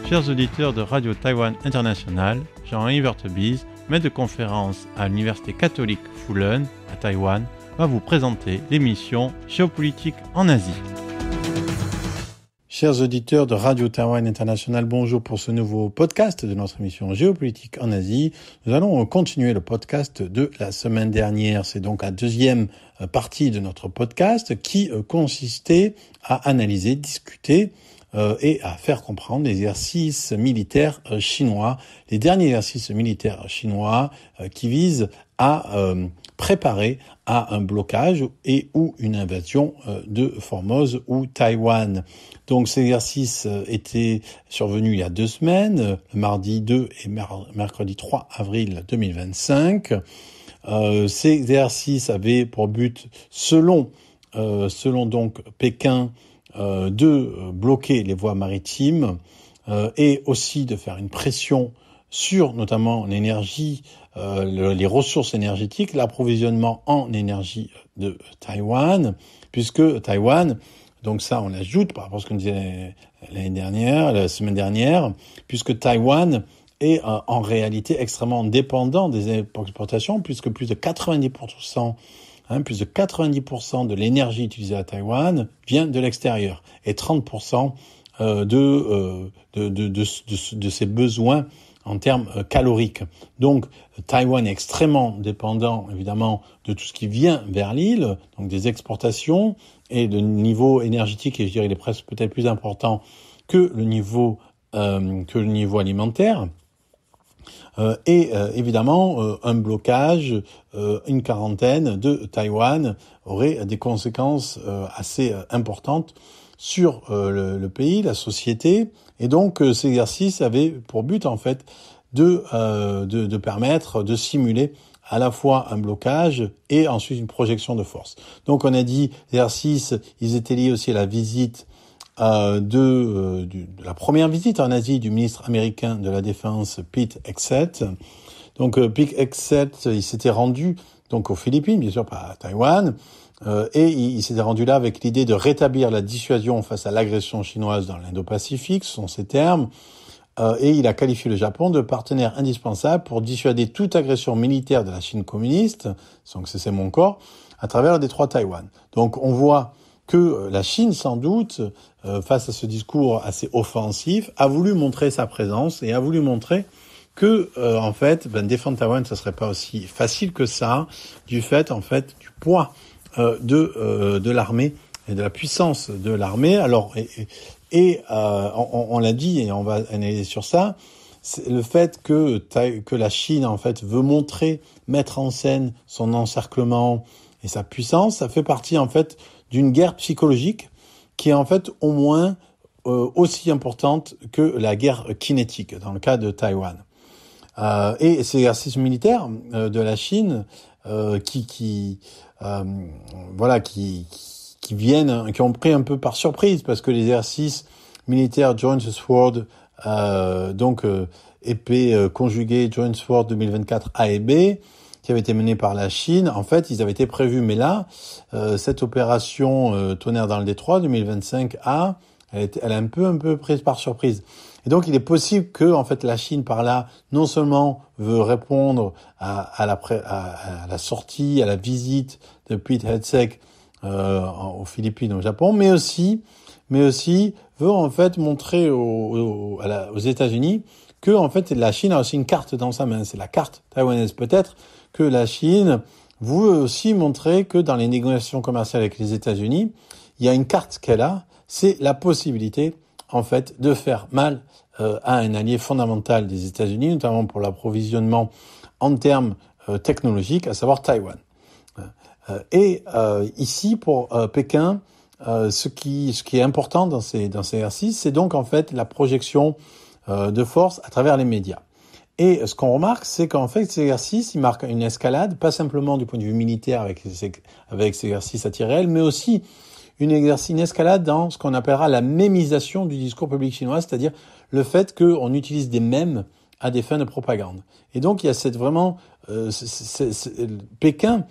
Chers auditeurs de Radio Taïwan International, Jean-Yves Vertebise, maître de conférence à l'Université catholique Fulun à Taïwan, va vous présenter l'émission Géopolitique en Asie. Chers auditeurs de Radio Taïwan International, bonjour pour ce nouveau podcast de notre émission Géopolitique en Asie. Nous allons continuer le podcast de la semaine dernière. C'est donc la deuxième partie de notre podcast qui consistait à analyser, discuter et à faire comprendre les exercices militaires chinois, les derniers exercices militaires chinois qui visent à préparer à un blocage et ou une invasion de Formose ou Taïwan. Donc ces exercices étaient survenus il y a 2 semaines, le mardi 2 et mercredi 3 avril 2025. Ces exercices avaient pour but, selon donc Pékin, de bloquer les voies maritimes et aussi de faire une pression sur notamment l'énergie, les ressources énergétiques, l'approvisionnement en énergie de Taïwan, puisque Taïwan, donc ça on l'ajoute par rapport à ce qu'on disait la semaine dernière, puisque Taïwan est en réalité extrêmement dépendant des exportations, puisque plus de 90% de l'énergie utilisée à Taïwan vient de l'extérieur et 30% de ses besoins en termes caloriques. Donc Taïwan est extrêmement dépendant évidemment de tout ce qui vient vers l'île, donc des exportations, et le niveau énergétique, et je dirais il est presque peut-être plus important que le niveau alimentaire. Évidemment, un blocage, une quarantaine de Taïwan aurait des conséquences assez importantes sur le pays, la société. Et donc, ces exercices avaient pour but, en fait, de permettre de simuler à la fois un blocage et ensuite une projection de force. Donc, on a dit, les exercices, ils étaient liés aussi à la visite de la première visite en Asie du ministre américain de la Défense Pete Hegseth. Donc Pete Hegseth, il s'était rendu donc aux Philippines, bien sûr pas à Taïwan, et il s'était rendu là avec l'idée de rétablir la dissuasion face à l'agression chinoise dans l'Indo-Pacifique, ce sont ses termes, et il a qualifié le Japon de partenaire indispensable pour dissuader toute agression militaire de la Chine communiste, donc c'est mon corps, à travers le détroit de Taïwan. Donc on voit que la Chine, sans doute, face à ce discours assez offensif, a voulu montrer sa présence et a voulu montrer que, en fait, défendre Taïwan, ça serait pas aussi facile que ça, du fait, en fait, du poids de l'armée et de la puissance de l'armée. Alors, on l'a dit et on va analyser sur ça. C'est le fait que la Chine, en fait, veut mettre en scène son encerclement et sa puissance, ça fait partie, en fait, d'une guerre psychologique qui est en fait au moins aussi importante que la guerre kinétique dans le cas de Taïwan. Et ces exercices militaires de la Chine qui ont pris un peu par surprise, parce que les exercices militaires Joint Sword, épée conjuguée Joint Sword 2024 A et B, qui avait été menée par la Chine, en fait, ils avaient été prévus. Mais là, cette opération Tonnerre dans le détroit 2025A, elle est un peu prise par surprise. Et donc, il est possible que, en fait, la Chine, par là, non seulement veut répondre à la sortie, à la visite de Pete Hegseth aux Philippines, au Japon, mais aussi veut, en fait, montrer aux États-Unis que, en fait, la Chine a aussi une carte dans sa main. C'est la carte taïwanaise, peut-être, que la Chine veut aussi montrer que dans les négociations commerciales avec les États-Unis, il y a une carte qu'elle a, c'est la possibilité, en fait, de faire mal à un allié fondamental des États-Unis, notamment pour l'approvisionnement en termes technologiques, à savoir Taïwan. Ici, pour Pékin, ce qui est important dans ces exercices, c'est donc, en fait, la projection de force à travers les médias. Et ce qu'on remarque, c'est qu'en fait, ces exercices, ils marquent une escalade, pas simplement du point de vue militaire avec ces exercices à tir réel, mais aussi une escalade dans ce qu'on appellera la mémisation du discours public chinois, c'est-à-dire le fait qu'on utilise des mèmes à des fins de propagande. Et donc, il y a Pékin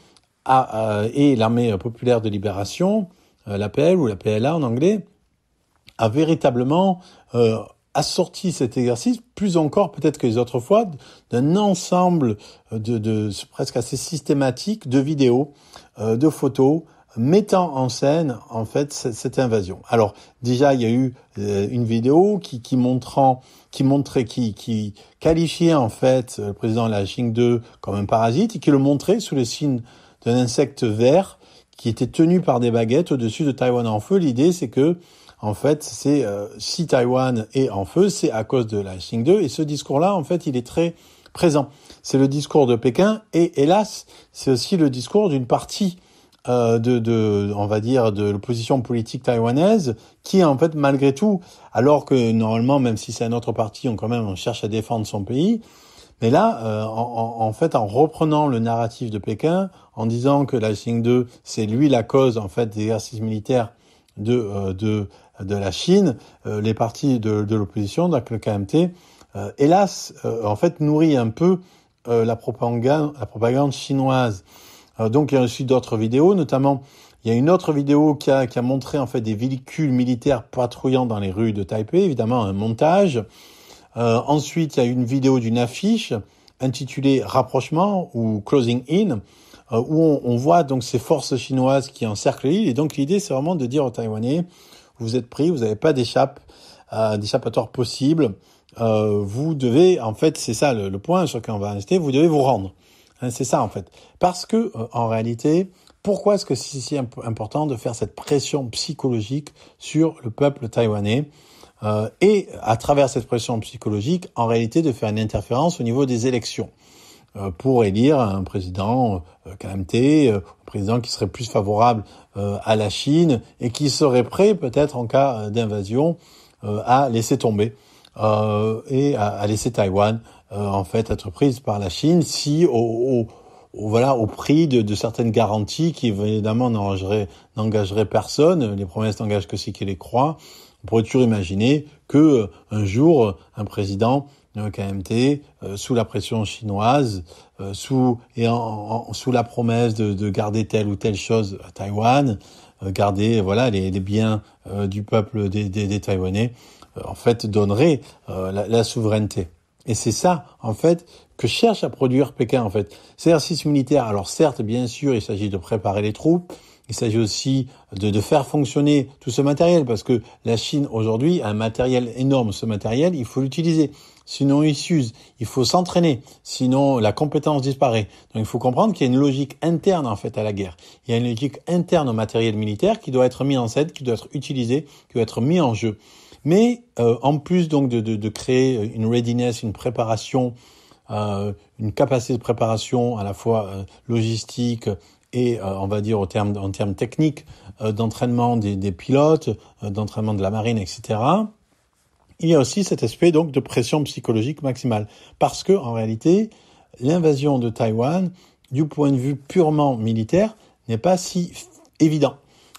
et l'armée populaire de libération, l'APL ou la PLA en anglais, a véritablement assorti cet exercice, plus encore peut-être que les autres fois, d'un ensemble de presque assez systématique de vidéos, de photos, mettant en scène en fait cette invasion. Alors déjà il y a eu une vidéo qui qualifiait en fait le président de la Chine 2 comme un parasite et qui le montrait sous le signe d'un insecte vert qui était tenu par des baguettes au-dessus de Taïwan en feu. L'idée c'est que en fait si Taïwan est en feu, c'est à cause de la Chine 2 et ce discours-là en fait il est très présent. C'est le discours de Pékin et hélas c'est aussi le discours d'une partie on va dire, de l'opposition politique taïwanaise, qui en fait, malgré tout, alors que normalement, même si c'est un autre parti, on cherche à défendre son pays. Mais là, en fait, en reprenant le narratif de Pékin, en disant que la Chine 2, c'est lui la cause, en fait, des exercices militaires de la Chine, les partis de l'opposition, donc le KMT, hélas, en fait, nourrit un peu la propagande chinoise. Donc il y a aussi d'autres vidéos, notamment il y a une autre vidéo qui a montré en fait des véhicules militaires patrouillant dans les rues de Taipei, évidemment un montage. Ensuite il y a une vidéo d'une affiche intitulée Rapprochement ou Closing In, où on voit donc ces forces chinoises qui encerclent l'île. Et donc l'idée c'est vraiment de dire aux Taïwanais, vous êtes pris, vous n'avez pas d'échappatoire possible. Vous devez, en fait, c'est ça le point sur lequel on va insister, vous devez vous rendre. C'est ça en fait. Parce que en réalité, pourquoi est-ce que c'est si important de faire cette pression psychologique sur le peuple taïwanais et à travers cette pression psychologique, en réalité, de faire une interférence au niveau des élections pour élire un président KMT, un président qui serait plus favorable à la Chine et qui serait prêt peut-être en cas d'invasion à laisser tomber et à laisser Taïwan en fait être prise par la Chine si au prix de certaines garanties qui évidemment n'engageraient personne. Les promesses n'engagent que ceux qui les croient. On pourrait toujours imaginer que un jour un président KMT sous la pression chinoise, sous la promesse de garder telle ou telle chose à Taïwan, garder les biens du peuple des Taïwanais, en fait donnerait la souveraineté. Et c'est ça, en fait, que cherche à produire Pékin, en fait. Ces exercices militaires, alors certes, bien sûr, il s'agit de préparer les troupes, il s'agit aussi de faire fonctionner tout ce matériel, parce que la Chine, aujourd'hui, a un matériel énorme. Ce matériel, il faut l'utiliser. Sinon, il s'use. Il faut s'entraîner. Sinon, la compétence disparaît. Donc, il faut comprendre qu'il y a une logique interne, en fait, à la guerre. Il y a une logique interne au matériel militaire qui doit être mis en scène, qui doit être utilisé, qui doit être mis en jeu. Mais en plus donc de créer une readiness, une préparation, une capacité de préparation à la fois logistique et on va dire en termes techniques d'entraînement des pilotes, d'entraînement de la marine, etc. Il y a aussi cet aspect donc de pression psychologique maximale, parce que en réalité l'invasion de Taïwan, du point de vue purement militaire, n'est pas si évident.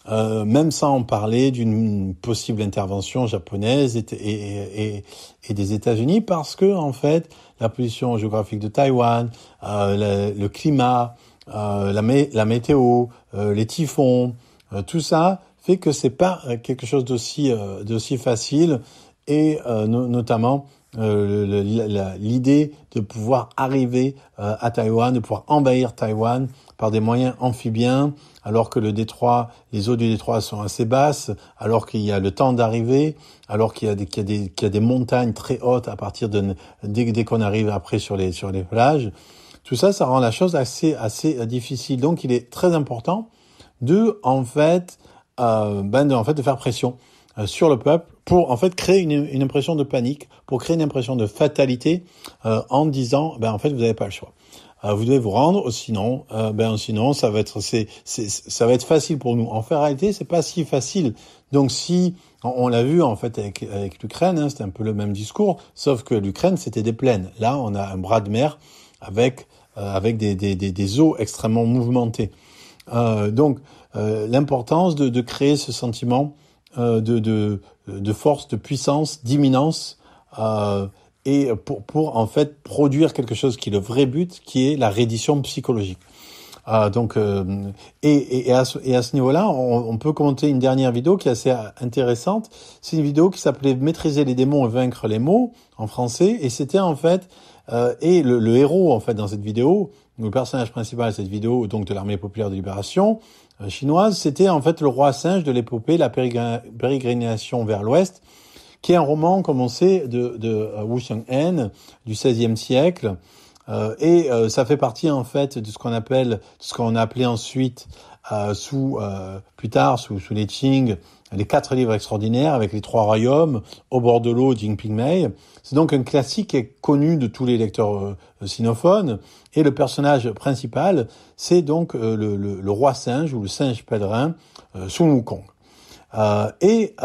Même sans parler d'une possible intervention japonaise et des États-Unis, parce que en fait la position géographique de Taïwan, le climat, la météo, les typhons, tout ça fait que c'est pas quelque chose d'aussi facile et notamment l'idée de pouvoir arriver à Taïwan, de pouvoir envahir Taïwan par des moyens amphibiens, alors que les eaux du détroit sont assez basses, alors qu'il y a le temps d'arriver, alors qu'il y a des montagnes très hautes à partir dès qu'on arrive après sur les plages. Tout ça, ça rend la chose assez difficile. Donc, il est très important de faire pression sur le peuple pour en fait créer une impression de panique, pour créer une impression de fatalité en disant en fait vous n'avez pas le choix. Vous devez vous rendre, sinon ça va être facile pour nous. En fait, en réalité, c'est pas si facile. Donc si on l'a vu en fait avec l'Ukraine, c'était un peu le même discours, sauf que l'Ukraine c'était des plaines. Là, on a un bras de mer avec des eaux extrêmement mouvementées. Donc l'importance de créer ce sentiment de force, de puissance, d'imminence, et pour en fait produire quelque chose qui est le vrai but, qui est la reddition psychologique. Et à ce niveau-là, on peut commenter une dernière vidéo qui est assez intéressante. C'est une vidéo qui s'appelait Maîtriser les démons et vaincre les mots en français. Et c'était en fait et le héros en fait dans cette vidéo, le personnage principal de cette vidéo, donc de l'armée populaire de libération chinoise, c'était en fait le roi singe de l'épopée La pérégrination vers l'Ouest, qui est un roman, comme on sait, de Wu Xianghen du XVIe siècle. Ça fait partie en fait de ce qu'on a appelé ensuite plus tard sous les Qing, les 4 livres extraordinaires avec les 3 royaumes au bord de l'eau, Jinping Mei. C'est donc un classique qui est connu de tous les lecteurs sinophones. Et le personnage principal, c'est donc le roi singe ou le singe pèlerin Sun Wukong. Et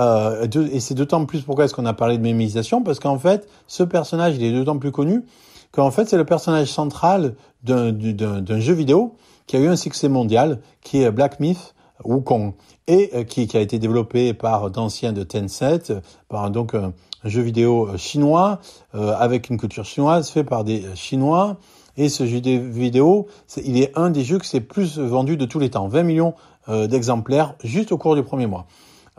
c'est d'autant plus pourquoi est-ce qu'on a parlé de méméisation, parce qu'en fait, ce personnage, il est d'autant plus connu qu'en fait, c'est le personnage central d'un jeu vidéo qui a eu un succès mondial, qui est Black Myth Wukong, et qui a été développé par d'anciens de Tencent, par donc un jeu vidéo chinois, avec une culture chinoise, fait par des Chinois. Et ce jeu vidéo, il est un des jeux qui s'est plus vendu de tous les temps, 20 millions d'exemplaires juste au cours du premier mois.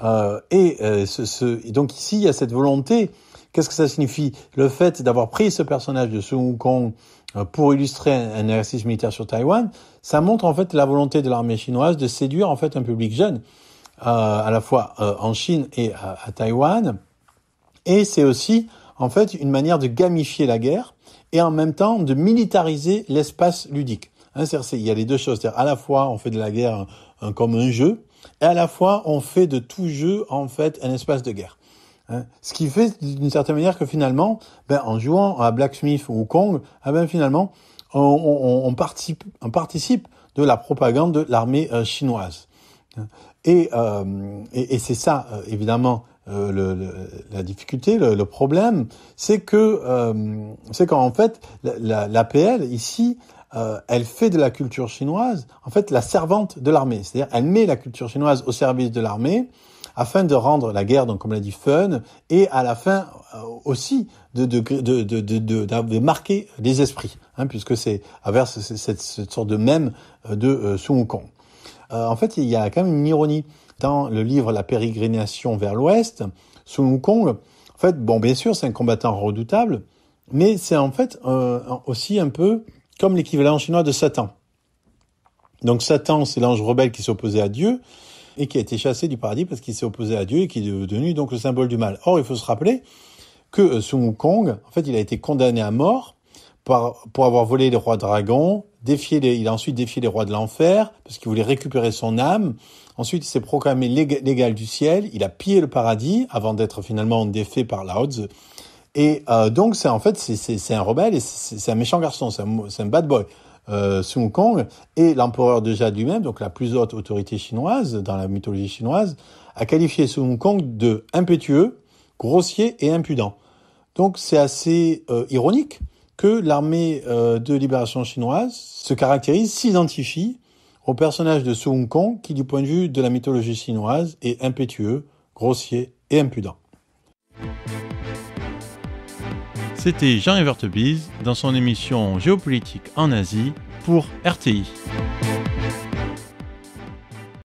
Donc ici, il y a cette volonté. Qu'est-ce que ça signifie? Le fait d'avoir pris ce personnage de Sun Wukong pour illustrer un exercice militaire sur Taïwan, ça montre en fait la volonté de l'armée chinoise de séduire en fait un public jeune, à la fois en Chine et à Taïwan. Et c'est aussi en fait une manière de gamifier la guerre et en même temps de militariser l'espace ludique. Il y a les deux choses, c'est-à-dire à la fois on fait de la guerre comme un jeu, et à la fois on fait de tout jeu en fait un espace de guerre. Ce qui fait d'une certaine manière que finalement, en jouant à Blacksmith ou Wukong, finalement, on participe de la propagande de l'armée chinoise. Et c'est ça, évidemment, la difficulté, le problème, c'est qu'en fait, l'APL ici, elle fait de la culture chinoise, en fait, la servante de l'armée. C'est-à-dire, elle met la culture chinoise au service de l'armée, afin de rendre la guerre, donc comme l'a dit, fun, et à la fin aussi de marquer les esprits, puisque c'est avec cette sorte de mème de Sun Wukong. En fait, il y a quand même une ironie dans le livre La pérégrination vers l'Ouest. Sun Wukong, en fait, bien sûr, c'est un combattant redoutable, mais c'est en fait aussi un peu comme l'équivalent chinois de Satan. Donc Satan, c'est l'ange rebelle qui s'opposait à Dieu, et qui a été chassé du paradis parce qu'il s'est opposé à Dieu et qui est devenu donc le symbole du mal. Or, il faut se rappeler que Sun Wukong, en fait, il a été condamné à mort pour avoir volé les rois dragons, il a ensuite défié les rois de l'enfer parce qu'il voulait récupérer son âme. Ensuite, il s'est proclamé l'égal du ciel, il a pillé le paradis avant d'être finalement défait par Lao Tzu. Et donc, c'est un rebelle et c'est un méchant garçon, c'est un bad boy. Sun Wukong et l'empereur de Jade lui-même, donc la plus haute autorité chinoise dans la mythologie chinoise, a qualifié Sun Wukong de impétueux, grossier et impudent. Donc c'est assez ironique que l'armée de libération chinoise se caractérise, s'identifie au personnage de Sun Wukong qui, du point de vue de la mythologie chinoise, est impétueux, grossier et impudent. C'était Jean Evertebise dans son émission Géopolitique en Asie pour RTI.